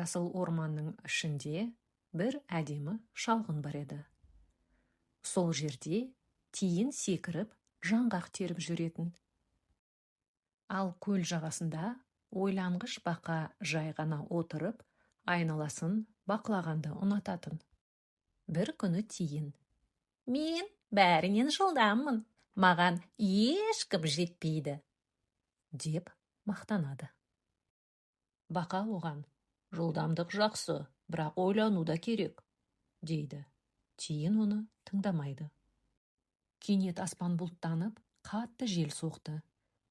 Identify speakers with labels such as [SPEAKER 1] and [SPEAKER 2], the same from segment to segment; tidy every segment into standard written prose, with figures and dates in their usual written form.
[SPEAKER 1] жасыл орманның ішінде бір әдемі шалғын бар еді. Сол жерде тиін секіріп, жаңғақ теріп жүретін. Ал көл жағасында ойланғыш бақа жай ғана отырып, айналасын бақылағанды ұнататын. Бір күні тиін: «Мен бәрінен жылдаммын, маған ешкім жетпейді», деп мақтанады. Бақа оған: «Жылдамдық жақсы, бірақ ойлану да керек», дейді. Тиін оны тыңдамайды. Кенет аспан бұлттанып, қатты жел соқты.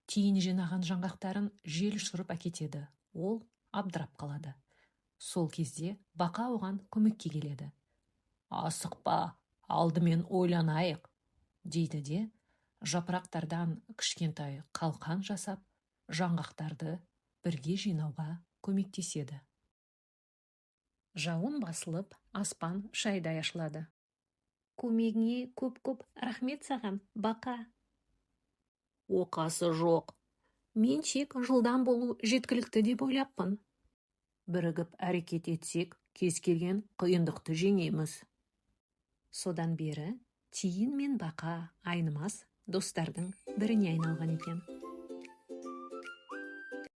[SPEAKER 1] Тиін жинаған жаңғақтарын жел ұшырып әкетеді. Ол абдырап қалады. Сол кезде бақа оған көмекке келеді. «Асықпа, алдымен ойланайық», дейді де, жапырақтардан кішкентай қалқан жасап, жаңғақтарды бірге жинауға көмектеседі. Жауын басылып, аспан шайдай ашылады. «Көмегіңе көп-көп рахмет саған, бақа». «Оқасы жоқ. Мен тек жылдам болу жеткілікті деп ойлаппын. Бірігіп әрекет етсек, кез келген қиындықты жеңеміз». Содан бері тиін мен бақа айнымас достардың біріне айналған екен.